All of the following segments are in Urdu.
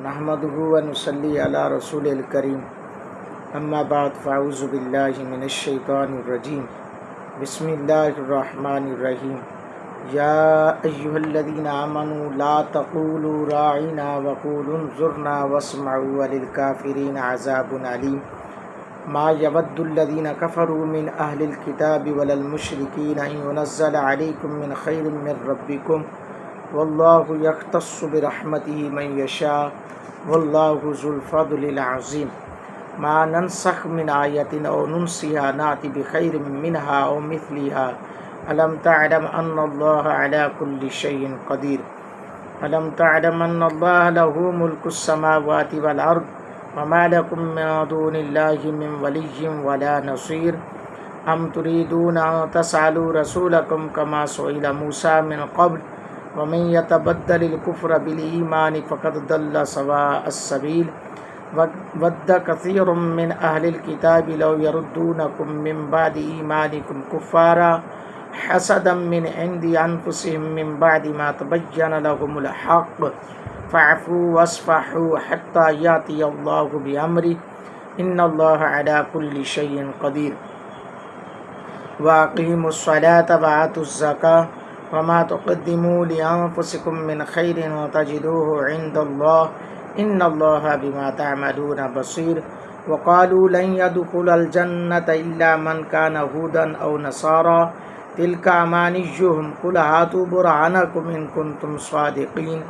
نحمده ونصلي على رسول الكريم اما بعد فاعوذ بالله من الشيطان الرجيم بسم الله الرحمن الرحيم يا أيها الذين آمنوا لا تقولوا راعنا وقولوا انظرنا واسمعوا وللكافرين عذاب أليم ما يود الذين كفروا من أهل الكتاب ولا المشركين أن ينزل عليكم من خير من ربكم والله يختص برحمته من يشاء والله ذو الفضل العظيم ما ننسخ من آية أو ننسها نأتي بخير منها أو مثلها ألم تعلم أن الله على كل شيء قدير ألم تعلم أن الله له ملك السماوات والأرض وما لكم من دون الله من ولي ولا نصير أم تريدون أن تسألوا رسولكم كما سئل موسى من قبل ومن يتبدل الكفر بالإيمان فقد ضل سواء السبيل ود كثير من أهل الكتاب لو يردونكم من بعد إيمانكم كفارا حسدا من عند أنفسهم من بعد ما تبين لهم الحق فاعفوا واصفحوا حتى يأتي الله بأمره إن الله على كل شيء قدير وأقيموا الصلاة وآتوا الزكاة وما تقدموا لأنفسكم من خير تجدوه عند الله إن الله بما تعملون بصير وقالوا لن يدخل الجنة إلا من كان هودا أو نصارى تلك أمانيهم قل هاتوا برهانكم إن كنتم صادقين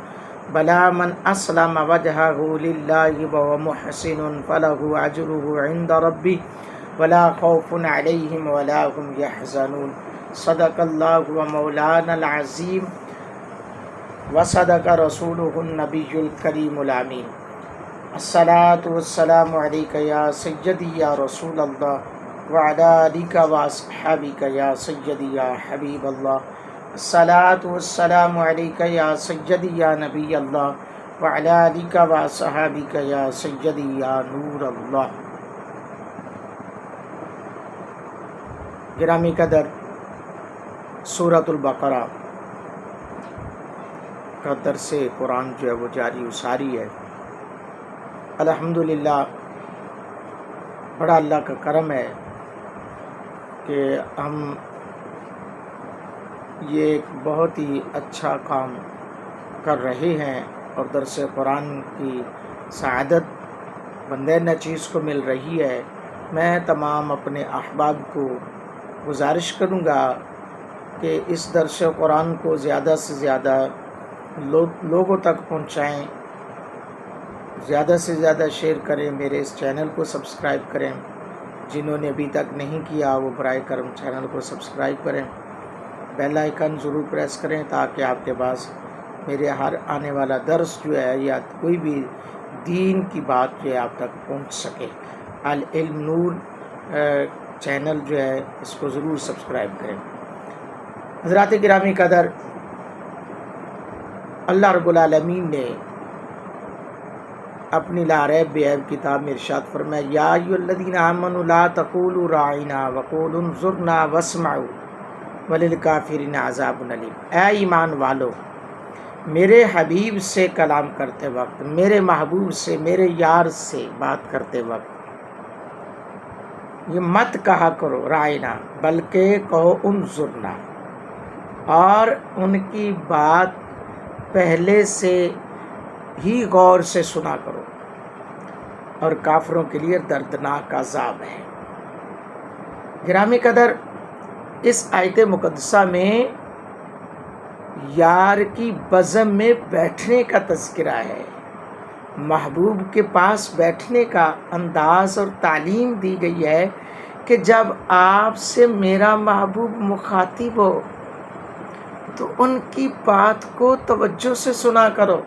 بلى من أسلم وجهه لله وهو محسن فله أجره عند ربه ولا خوف عليهم ولا هم يحزنون صدق الله ومولانا العظيم وصدق رسوله النبي الكريم الأمين الصلاة والسلام عليك يا سيدي يا رسول الله وعلى آلك وأصحابك يا سيدي يا حبيب الله الصلاة والسلام عليك يا سيدي يا نبي الله وعلى آلك وأصحابك يا سيدي يا نور الله. گرامی قدر، سورۃ البقرہ کا درس قرآن جو ہے وہ جاری و ساری ہے. الحمدللہ بڑا اللہ کا کرم ہے کہ ہم یہ ایک بہت ہی اچھا کام کر رہے ہیں اور درس قرآن کی سعادت بندے نچیز کو مل رہی ہے. میں تمام اپنے احباب کو گزارش کروں گا کہ اس درس قرآن کو زیادہ سے زیادہ لوگوں تک پہنچائیں، زیادہ سے زیادہ شیئر کریں، میرے اس چینل کو سبسکرائب کریں. جنہوں نے ابھی تک نہیں کیا وہ برائے کرم چینل کو سبسکرائب کریں، بیل آئیکن ضرور پریس کریں تاکہ آپ کے پاس میرے ہر آنے والا درس جو ہے یا کوئی بھی دین کی بات جو ہے آپ تک پہنچ سکے. العلم نور چینل جو ہے اس کو ضرور سبسکرائب کریں. حضرات گرامی قدر، اللہ رب العالمین نے اپنی لا ریب بے عیب کتاب میں ارشاد فرمایا یا ایھا الذین آمنوا لا تقولوا راعنا وقولوا انظرنا واسمعوا وللکافرین عذاب الیم. اے ایمان والو، میرے حبیب سے کلام کرتے وقت، میرے محبوب سے، میرے یار سے بات کرتے وقت یہ مت کہا کرو رائنا، بلکہ کہو انظرنا، اور ان کی بات پہلے سے ہی غور سے سنا کرو. اور کافروں کے لیے دردناک عذاب ہے. گرامی قدر، اس آیت مقدسہ میں یار کی بزم میں بیٹھنے کا تذکرہ ہے. محبوب کے پاس بیٹھنے کا انداز اور تعلیم دی گئی ہے کہ جب آپ سے میرا محبوب مخاطب ہو تو ان کی بات کو توجہ سے سنا کرو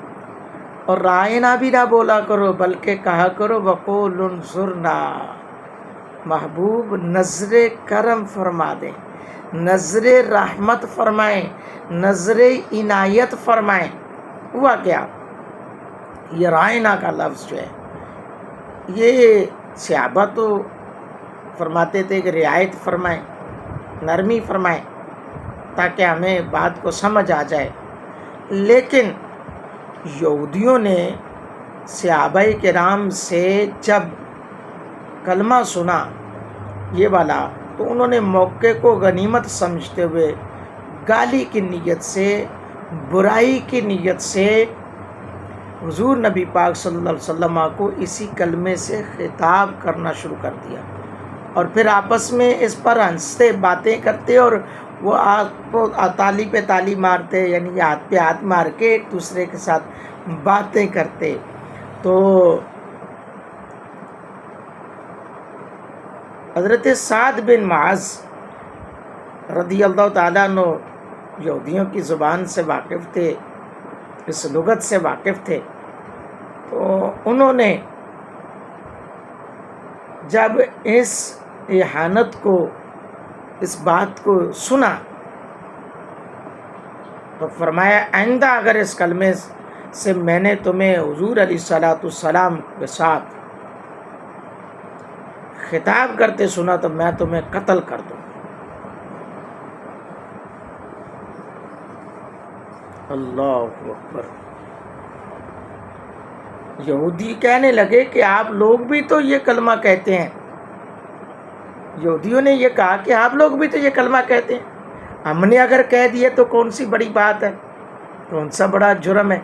اور رائنا بھی نہ بولا کرو، بلکہ کہا کرو وقول انظرنا. محبوب نظر کرم فرما دیں، نظر رحمت فرمائیں، نظر عنایت فرمائیں. ہوا کیا؟ یہ رائنا کا لفظ جو ہے یہ صحابہ تو فرماتے تھے کہ رعایت فرمائیں، نرمی فرمائیں تاکہ ہمیں بات کو سمجھ آ جائے، لیکن یہودیوں نے صحابہ کرام سے جب کلمہ سنا یہ والا تو انہوں نے موقع کو غنیمت سمجھتے ہوئے گالی کی نیت سے، برائی کی نیت سے حضور نبی پاک صلی اللہ علیہ وسلم کو اسی کلمے سے خطاب کرنا شروع کر دیا، اور پھر آپس میں اس پر ہنستے باتیں کرتے، اور وہ آپ کو تالی پہ تالی مارتے، یعنی ہاتھ پہ ہاتھ مار کے ایک دوسرے کے ساتھ باتیں کرتے۔ تو حضرت سعد بن معاذ رضی اللہ تعالیٰ عنہ یہودیوں کی زبان سے واقف تھے، اس لغت سے واقف تھے، تو انہوں نے جب اس اہانت کو، اس بات کو سنا تو فرمایا آئندہ اگر اس کلمے سے میں نے تمہیں حضور علیہ الصلوۃ والسلام کے ساتھ خطاب کرتے سنا تو میں تمہیں قتل کر دوں۔ اللہ اکبر۔ یہودی کہنے لگے کہ آپ لوگ بھی تو یہ کلمہ کہتے ہیں، یہودیوں نے یہ کہا کہ آپ لوگ بھی تو یہ کلمہ کہتے ہیں، ہم نے اگر کہہ دیے تو کون سی بڑی بات ہے، کون سا بڑا جرم ہے۔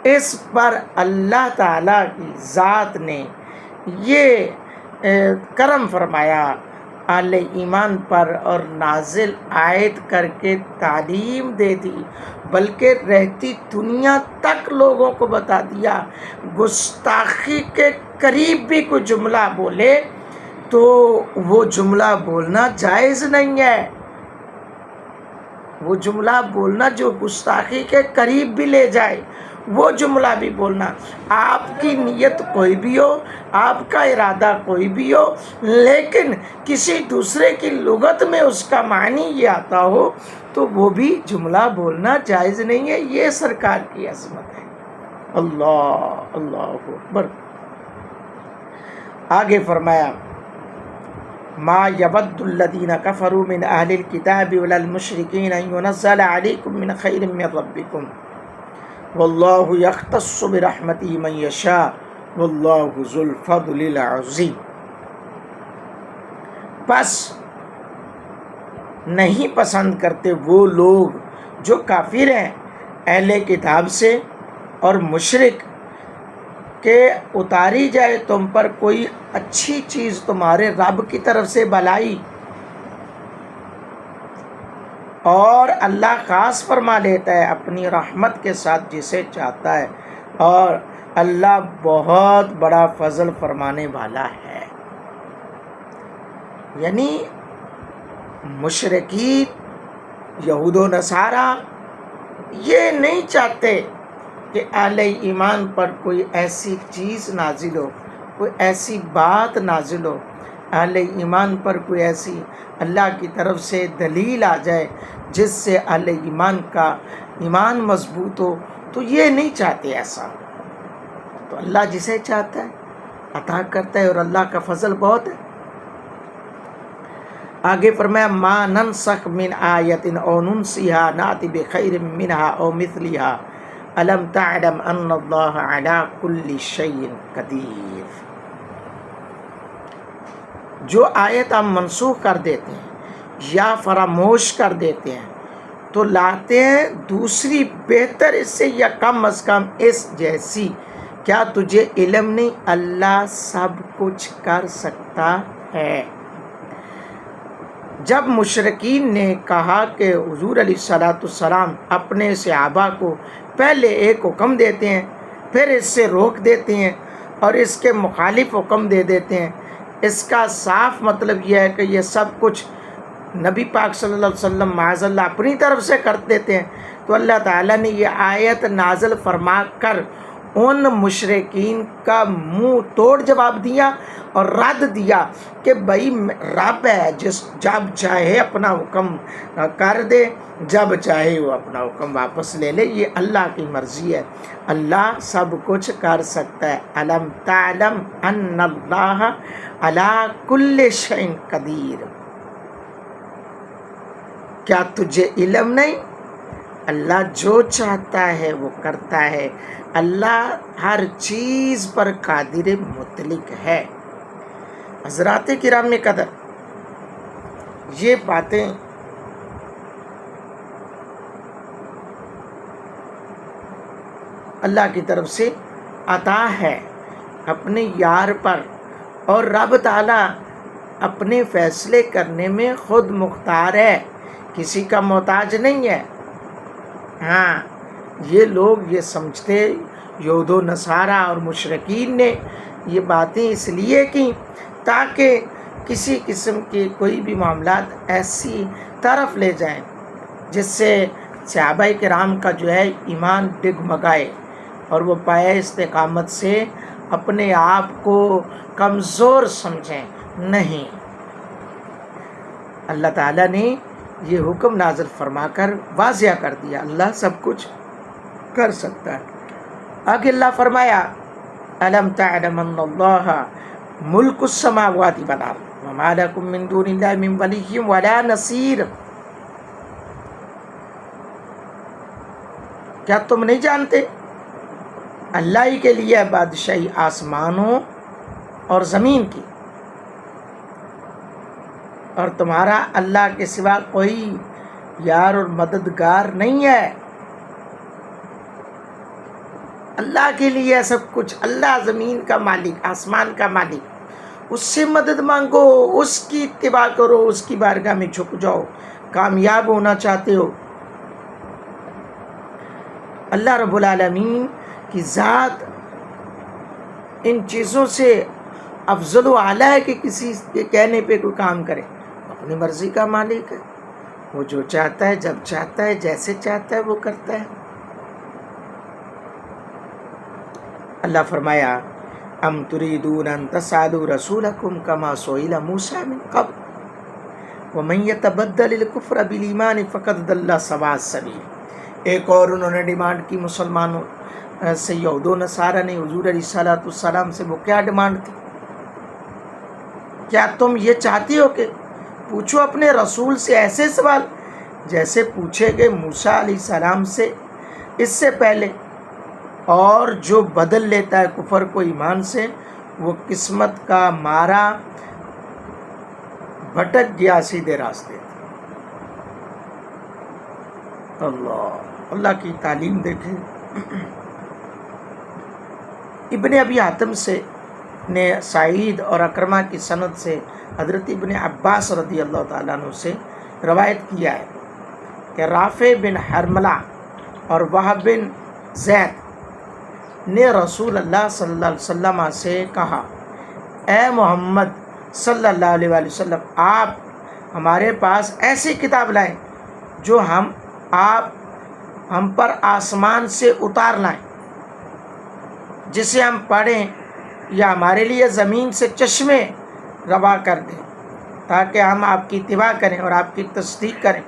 اس پر اللہ تعالیٰ کی ذات نے یہ کرم فرمایا اہل ایمان پر، اور نازل آیت کر کے تعلیم دے دی، بلکہ رہتی دنیا تک لوگوں کو بتا دیا گستاخی کے قریب بھی کوئی جملہ بولے تو وہ جملہ بولنا جائز نہیں ہے، وہ جملہ بولنا جو گستاخی کے قریب بھی لے جائے وہ جملہ بھی بولنا۔ آپ کی نیت کوئی بھی ہو، آپ کا ارادہ کوئی بھی ہو، لیکن کسی دوسرے کی لغت میں اس کا معنی یہ آتا ہو تو وہ بھی جملہ بولنا جائز نہیں ہے۔ یہ سرکار کی عظمت ہے۔ اللہ اللہ اکبر۔ آگے فرمایا ما یود الذین کفروا من اہل الکتاب ولا المشرکین ان ینزل علیکم من خیر من ربکم واللہ یختص برحمتہ من یشاء واللہ ذو الفضل العظیم۔ بس نہیں پسند کرتے وہ لوگ جو کافر ہیں اہل کتاب سے اور مشرک کہ اتاری جائے تم پر کوئی اچھی چیز تمہارے رب کی طرف سے بھلائی، اور اللہ خاص فرما لیتا ہے اپنی رحمت کے ساتھ جسے چاہتا ہے، اور اللہ بہت بڑا فضل فرمانے والا ہے۔ یعنی مشرکین یہود و نصارہ یہ نہیں چاہتے کہ اہل ایمان پر کوئی ایسی چیز نازل ہو، کوئی ایسی بات نازل ہو، اہل ایمان پر کوئی ایسی اللہ کی طرف سے دلیل آ جائے جس سے اہل ایمان کا ایمان مضبوط ہو، تو یہ نہیں چاہتے ایسا۔ تو اللہ جسے چاہتا ہے عطا کرتا ہے، اور اللہ کا فضل بہت ہے۔ آگے فرمایا ما ننسخ من آیت او ننسیہا نأتی بخیر منہا او مثلہا الم تعلم ان اللہ علی کل شیء قدیر۔ جو آیت ہم منسوخ کر دیتے ہیں یا فراموش کر دیتے ہیں تو لاتے ہیں دوسری بہتر اس سے یا کم از کم اس جیسی۔ کیا تجھے علم نہیں اللہ سب کچھ کر سکتا ہے۔ جب مشرکین نے کہا کہ حضور علیہ الصلوۃ والسلام اپنے صحابہ کو پہلے ایک حکم دیتے ہیں پھر اس سے روک دیتے ہیں اور اس کے مخالف حکم دے دیتے ہیں، اس کا صاف مطلب یہ ہے کہ یہ سب کچھ نبی پاک صلی اللہ علیہ وسلم معاذ اللہ اپنی طرف سے کر دیتے ہیں، تو اللہ تعالیٰ نے یہ آیت نازل فرما کر ان مشرکین کا منہ توڑ جواب دیا اور رد دیا کہ بھائی رب ہے جب چاہے اپنا حکم کر دے، جب چاہے وہ اپنا حکم واپس لے لے، یہ اللہ کی مرضی ہے، اللہ سب کچھ کر سکتا ہے۔ الم تعلم ان اللہ علی کل شیء قدیر۔ کیا تجھے علم نہیں اللہ جو چاہتا ہے وہ کرتا ہے، اللہ ہر چیز پر قادر مطلق ہے۔ حضرات کرام قدر، یہ باتیں اللہ کی طرف سے عطا ہے اپنے یار پر، اور رب تعالیٰ اپنے فیصلے کرنے میں خود مختار ہے، کسی کا محتاج نہیں ہے۔ ہاں، یہ لوگ یہ سمجھتے، یہود و نصارہ اور مشرکین نے یہ باتیں اس لیے کی تاکہ کسی قسم کے کوئی بھی معاملات ایسی طرف لے جائیں جس سے صحابہ کرام کا جو ہے ایمان ڈگمگائے اور وہ پائے استقامت سے اپنے آپ کو کمزور سمجھیں۔ نہیں، اللہ تعالیٰ نے یہ حکم نازل فرما کر واضح کر دیا، اللہ سب کچھ کر سکتا ہے۔ آگے اللہ فرمایا أَلَمْ تَعْلَمْ أَنَّ اللَّهَ مُلْكُ السَّمَاوَاتِ وَالْأَرْضِ وَمَا لَكُم مِّن دُونِ اللَّهِ مِن وَلِيٍّ وَلَا نَصِيرٍ۔ کیا تم نہیں جانتے اللہ ہی کے لیے بادشاہی آسمانوں اور زمین کی، اور تمہارا اللہ کے سوا کوئی یار اور مددگار نہیں ہے۔ اللہ کے لیے سب کچھ، اللہ زمین کا مالک، آسمان کا مالک، اس سے مدد مانگو، اس کی اتباع کرو، اس کی بارگاہ میں جھک جاؤ، کامیاب ہونا چاہتے ہو۔ اللہ رب العالمین کی ذات ان چیزوں سے افضل و اعلیٰ ہے کہ کسی کے کہنے پہ کوئی کام کرے، اپنی مرضی کا مالک ہے، وہ جو چاہتا ہے، جب چاہتا ہے، جیسے چاہتا ہے وہ کرتا ہے۔ اللہ فرمایا ام تريدون ان تسألوا رسولكم كما سئل موسى من قبل ومن يتبدل الكفر بالایمان فقد ضل سواء السبیل۔ ایک اور انہوں نے ڈیمانڈ کی مسلمانوں سے، یہود و نصارہ نے حضور علیہ السلام سے۔ وہ کیا ڈیمانڈ تھی؟ کیا تم یہ چاہتی ہو کہ پوچھو اپنے رسول سے ایسے سوال جیسے پوچھے گئے موسیٰ علیہ السلام سے اس سے پہلے، اور جو بدل لیتا ہے کفر کو ایمان سے وہ قسمت کا مارا بھٹک گیا سیدھے راستے۔ اللہ کی تعلیم دیکھیں۔ ابن ابی حاتم سے نے سعید اور اکرمہ کی سند سے حضرت ابن عباس رضی اللہ تعالیٰ عنہ سے روایت کیا ہے کہ رافع بن حرملہ اور وہب بن زید نے رسول اللہ صلی اللہ علیہ وسلم سے کہا، اے محمد صلی اللہ علیہ وآلہ وسلم، آپ ہمارے پاس ایسی کتاب لائیں جو ہم پر آسمان سے اتار لائیں، جسے ہم پڑھیں یا ہمارے لیے زمین سے چشمے روا کر دیں تاکہ ہم آپ کی اتباع کریں اور آپ کی تصدیق کریں۔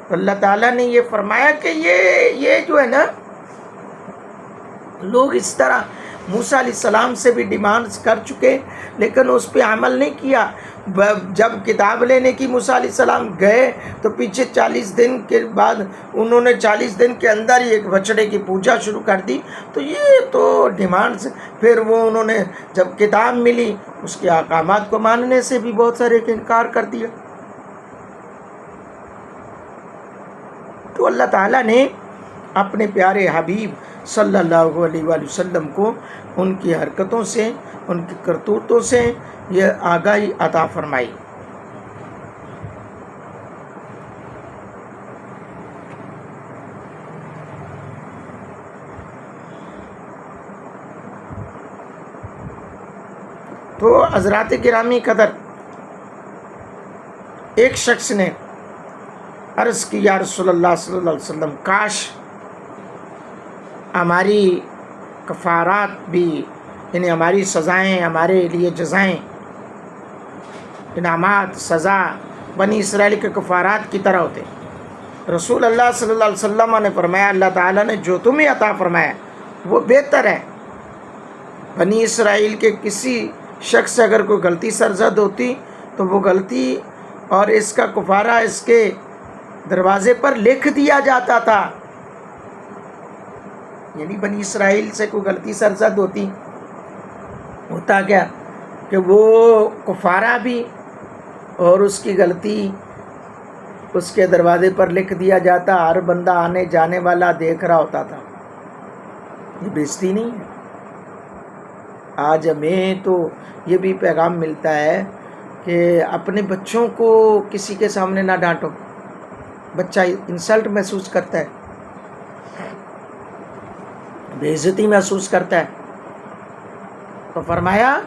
تو اللہ تعالیٰ نے یہ فرمایا کہ یہ جو ہے نا، لوگ اس طرح موسیٰ علیہ السلام سے بھی ڈیمانڈز کر چکے لیکن اس پہ عمل نہیں کیا۔ جب کتاب لینے کی موسیٰ علیہ السلام گئے تو پیچھے 40 دن کے بعد انہوں نے 40 دن کے اندر ہی ایک بچڑے کی پوجا شروع کر دی۔ تو یہ تو ڈیمانڈز، پھر وہ انہوں نے جب کتاب ملی اس کے احکامات کو ماننے سے بھی بہت سارے کا انکار کر دیا۔ تو اللہ تعالیٰ نے اپنے پیارے حبیب صلی اللہ علیہ وآلہ وسلم کو ان کی حرکتوں سے، ان کی کرتوتوں سے یہ آگاہی عطا فرمائی۔ تو حضرات گرامی قدر، ایک شخص نے عرض کی، یا رسول اللہ صلی اللہ علیہ وسلم، کاش ہماری کفارات بھی، یعنی ہماری سزائیں، ہمارے لیے جزائیں، انعامات، سزا بنی اسرائیل کے کفارات کی طرح ہوتے۔ رسول اللہ صلی اللہ علیہ وسلم نے فرمایا، اللہ تعالیٰ نے جو تمہیں عطا فرمایا وہ بہتر ہے۔ بنی اسرائیل کے کسی شخص سے اگر کوئی غلطی سرزد ہوتی تو وہ غلطی اور اس کا کفارہ اس کے دروازے پر لکھ دیا جاتا تھا، یعنی بنی اسرائیل سے کوئی غلطی سرزد ہوتا کیا کہ وہ کفارہ بھی، اور اس کی غلطی اس کے دروازے پر لکھ دیا جاتا، ہر بندہ آنے جانے والا دیکھ رہا ہوتا تھا. یہ بےزتی نہیں ہے؟ آج ہمیں تو یہ بھی پیغام ملتا ہے کہ اپنے بچوں کو کسی کے سامنے نہ ڈانٹو، بچہ انسلٹ محسوس کرتا ہے، بے عزتی محسوس کرتا ہے. تو فرمایا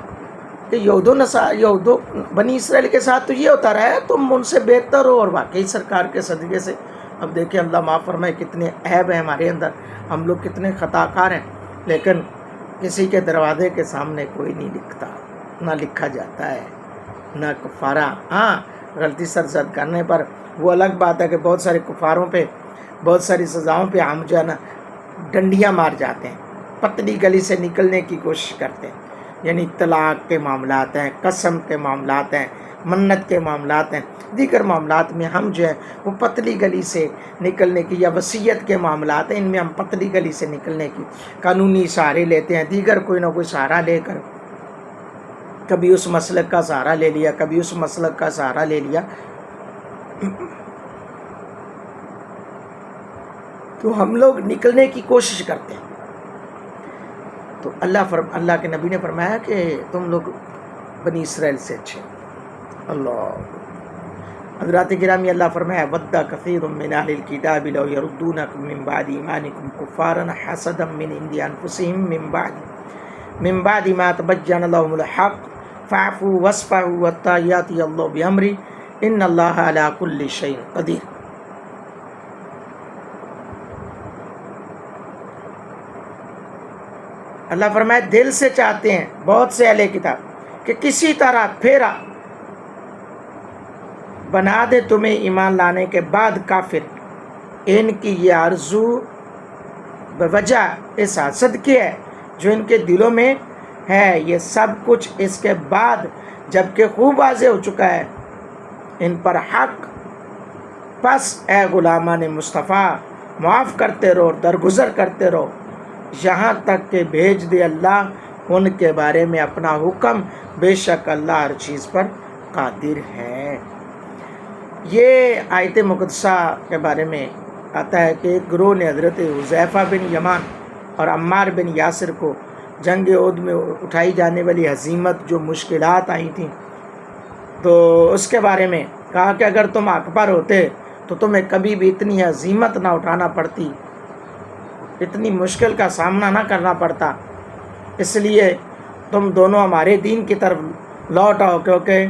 کہ یہودو بنی اسرائیل کے ساتھ تو یہ ہوتا رہا ہے، تم ان سے بہتر ہو. اور واقعی سرکار کے صدقے سے اب دیکھیں اللہ معاف فرمائے کتنے عیب ہیں ہمارے اندر، ہم لوگ کتنے خطا کار ہیں، لیکن کسی کے دروازے کے سامنے کوئی نہیں لکھتا، نہ لکھا جاتا ہے، نہ کفارہ. ہاں غلطی سرزد کرنے پر وہ الگ بات ہے کہ بہت سارے کفاروں پہ، بہت ساری سزاؤں پہ ہم جو ہے نا ڈنڈیاں مار جاتے ہیں، پتلی گلی سے نکلنے کی کوشش کرتے ہیں. یعنی طلاق کے معاملات ہیں، قسم کے معاملات ہیں، منت کے معاملات ہیں، دیگر معاملات میں ہم جو ہے وہ پتلی گلی سے نکلنے کی، یا وصیت کے معاملات ہیں ان میں ہم پتلی گلی سے نکلنے کی قانونی سہارے لیتے ہیں، دیگر کوئی نہ کوئی سہارا لے کر، کبھی اس مسلک کا سہارا لے لیا، کبھی اس مسلک کا سہارا لے لیا. تو ہم لوگ نکلنے کی کوشش کرتے ہیں. تو اللہ کے نبی نے فرمایا کہ تم لوگ بنی اسرائیل سے اچھے. اللہ حضرات گرامی، اللہ فرمایا وَدَّ كَثِيرٌ مِّنْ أَهْلِ الْكِتَابِ لَوْ يَرُدُّونَكُم مِّن بَعْدِ إِيمَانِكُمْ كُفَّارًا حَسَدًا مِّنْ عِندِ أَنفُسِهِم مِّن بَعْدِ مَا تَبَيَّنَ لَهُمُ الْحَقُّ فَاعْفُوا وَاصْفَحُوا حَتَّىٰ يَأْتِيَ اللَّهُ بِأَمْرِهِ إِنَّ اللَّهَ عَلَىٰ كُلِّ شَيْءٍ قَدِيرٌ. اللہ فرمائے دل سے چاہتے ہیں بہت سے اہل کتاب کہ کسی طرح پھیرا بنا دے تمہیں ایمان لانے کے بعد کافر. ان کی یہ آرزو بوجہ اس حسد کی ہے جو ان کے دلوں میں ہے، یہ سب کچھ اس کے بعد جبکہ خوب واضح ہو چکا ہے ان پر حق. پس اے غلامان مصطفیٰ معاف کرتے رہو، درگزر کرتے رہو یہاں تک کہ بھیج دے اللہ ان کے بارے میں اپنا حکم، بے شک اللہ ہر چیز پر قادر ہے. یہ آیت مقدسہ کے بارے میں آتا ہے کہ ایک گروہ نے حضرت حذیفہ بن یمان اور عمار بن یاسر کو جنگ احد میں اٹھائی جانے والی ہزیمت جو مشکلات آئی تھیں تو اس کے بارے میں کہا کہ اگر تم حق پر ہوتے تو تمہیں کبھی بھی اتنی ہزیمت نہ اٹھانا پڑتی، اتنی مشکل کا سامنا نہ کرنا پڑتا، اس لیے تم دونوں ہمارے دین کی طرف لوٹ آؤ کیونکہ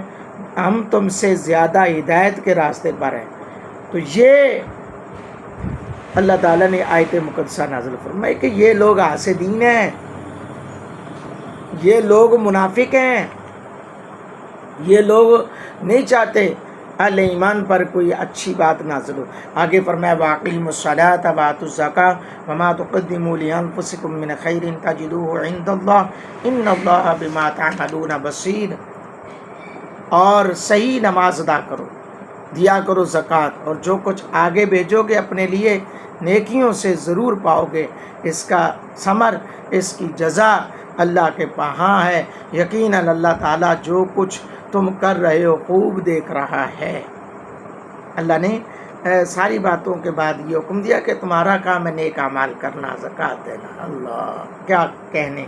ہم تم سے زیادہ ہدایت کے راستے پر ہیں. تو یہ اللہ تعالیٰ نے آیت مقدسہ نازل فرمائی کہ یہ لوگ حاسدین ہیں، یہ لوگ منافق ہیں، یہ لوگ نہیں چاہتے اہل ایمان پر کوئی اچھی بات نازل ہو. آگے فرمایا وَأَقِیمُوا الصَّلَاةَ وَآتُوا الزَّکَاةَ وَمَا تُقَدِّمُوا لِأَنفُسِکُم مِّنْ خَیْرٍ تَجِدُوهُ عِندَ اللَّهِ إِنَّ اللَّهَ بِمَا تَعْمَلُونَ بَصِیرٌ. اور صحیح نماز ادا کرو، دیا کرو زکوٰۃ، اور جو کچھ آگے بھیجو گے اپنے لیے نیکیوں سے ضرور پاؤ گے، اس کا ثمر، اس کی جزا اللہ کے پاہاں ہے. یقیناً اللہ تعالیٰ جو کچھ تم کر رہے ہو خوب دیکھ رہا ہے. اللہ نے ساری باتوں کے بعد یہ حکم دیا کہ تمہارا کام ہے نیک اعمال کرنا، زکوٰۃ دینا. اللہ کیا کہنے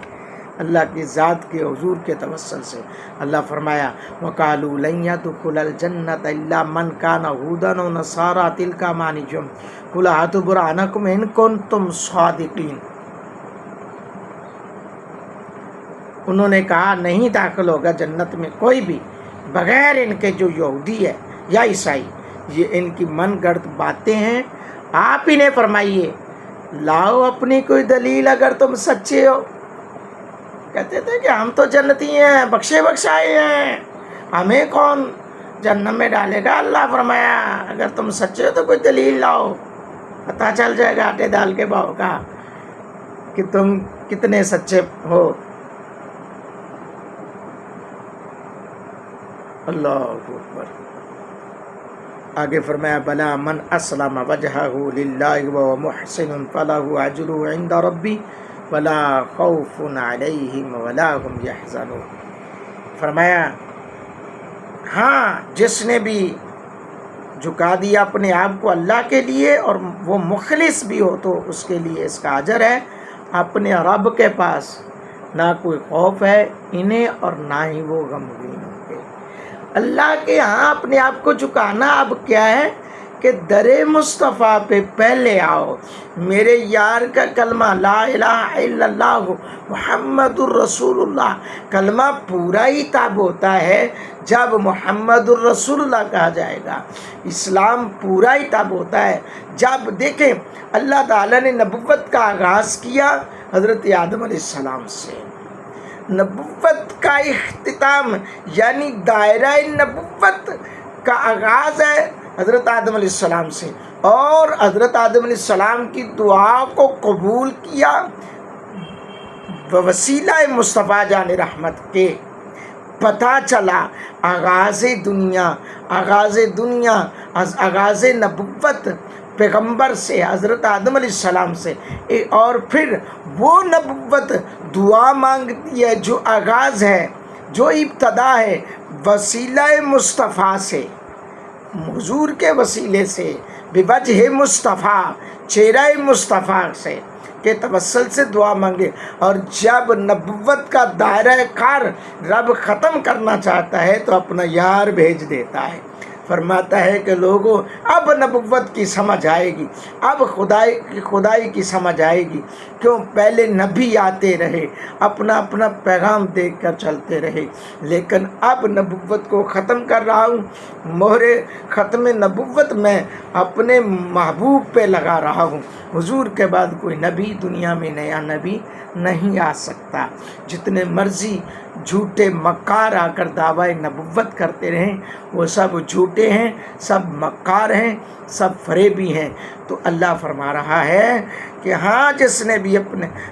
اللہ کی ذات کے حضور کے توسل سے. اللہ فرمایا وَقَالُوا لَن يَدْخُلَ الْجَنَّةَ إِلَّا مَنْ كَانَ هُودًا أَوْ نَصَارَىٰ تِلْكَ أَمَانِيُّهُمْ قُلْ هَاتُوا بُرْهَانَكُمْ إِن كُنتُمْ صَادِقِينَ. انہوں نے کہا نہیں داخل ہوگا جنت میں کوئی بھی بغیر ان کے جو یہودی ہے یا عیسائی، یہ ان کی من گڑت باتیں ہیں. آپ انہیں فرمائیے لاؤ اپنی کوئی دلیل اگر تم سچے ہو. کہتے تھے کہ ہم تو جنتی ہیں، بخشے بخشائے ہیں، ہمیں کون جہنم میں ڈالے گا. اللہ فرمایا اگر تم سچے ہو تو کوئی دلیل لاؤ، پتہ چل جائے گا آٹے دال کے بھاؤ کا کہ تم کتنے سچے ہو. اللہ اکبر. آگے فرمایا بلا من اسلم وجہہ للہ وهو محسن فلہ اجرہ عند ربی ولا خوف علیہم ولا هم یحزنون. فرمایا ہاں جس نے بھی جھکا دیا اپنے آپ کو اللہ کے لیے اور وہ مخلص بھی ہو تو اس کے لیے اس کا اجر ہے اپنے رب کے پاس. نہ کوئی خوف ہے انہیں اور نہ ہی وہ غمگین ہوں گے. اللہ کے ہاں اپنے آپ کو جھکانا اب کیا ہے کہ در مصطفیٰ پہ پہلے آؤ. میرے یار کا کلمہ لا الہ الا اللہ محمد الرسول اللہ کلمہ پورا ہی تاب ہوتا ہے جب محمد الرسول اللہ کہا جائے گا. اسلام پورا ہی تاب ہوتا ہے جب دیکھیں اللہ تعالیٰ نے نبوت کا آغاز کیا حضرت آدم علیہ السلام سے. نبوت کا اختتام یعنی دائرہ نبوت کا آغاز ہے حضرت آدم علیہ السلام سے، اور حضرت آدم علیہ السلام کی دعا کو قبول کیا بوسیلہ مصطفیٰ جان رحمت کے. پتہ چلا آغاز دنیا آغاز نبوت پیغمبر سے حضرت آدم علیہ السلام سے، اور پھر وہ نبوت دعا مانگتی ہے جو آغاز ہے جو ابتدا ہے وسیلہ مصطفیٰ سے، حضور کے وسیلے سے، بوجہ مصطفیٰ چہرہ مصطفیٰ سے کے توسل سے دعا مانگے. اور جب نبوت کا دائرہ کار رب ختم کرنا چاہتا ہے تو اپنا یار بھیج دیتا ہے. فرماتا ہے کہ لوگوں اب نبوت کی سمجھ آئے گی، اب خدائی کی سمجھ آئے گی. کیوں پہلے نبی آتے رہے اپنا پیغام دے کر چلتے رہے، لیکن اب نبوت کو ختم کر رہا ہوں. مہر ختم نبوت میں اپنے محبوب پہ لگا رہا ہوں. حضور کے بعد کوئی نبی دنیا میں نیا نبی نہیں آ سکتا. جتنے مرضی جھوٹے مکار آ کر دعوی نبوت کرتے رہیں وہ سب جھوٹے ہیں، سب مکار ہیں، سب فریبی ہیں. تو اللہ فرما رہا ہے کہ ہاں جس نے بھی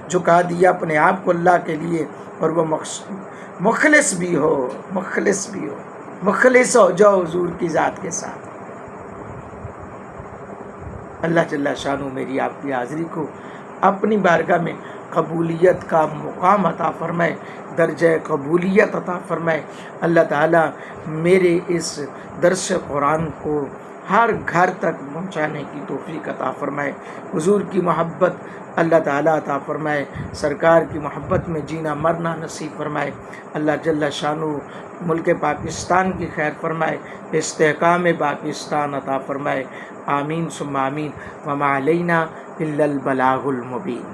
جھکا دیا اپنے آپ کو اللہ کے لیے اور وہ مخلص ہو جاؤ حضور کی ذات کے ساتھ. اللہ جل شانہ میری آپ کی حاضری کو اپنی بارگاہ میں قبولیت کا مقام عطا فرمائے، درجہ قبولیت عطا فرمائے. اللہ تعالیٰ میرے اس درس قرآن کو ہر گھر تک پہنچانے کی توفیق عطا فرمائے. حضور کی محبت اللہ تعالیٰ عطا فرمائے، سرکار کی محبت میں جینا مرنا نصیب فرمائے. اللہ جل شانہ ملک پاکستان کی خیر فرمائے، استحکام پاکستان عطا فرمائے. آمین ثم آمین. وما علینا الا البلاغ المبین.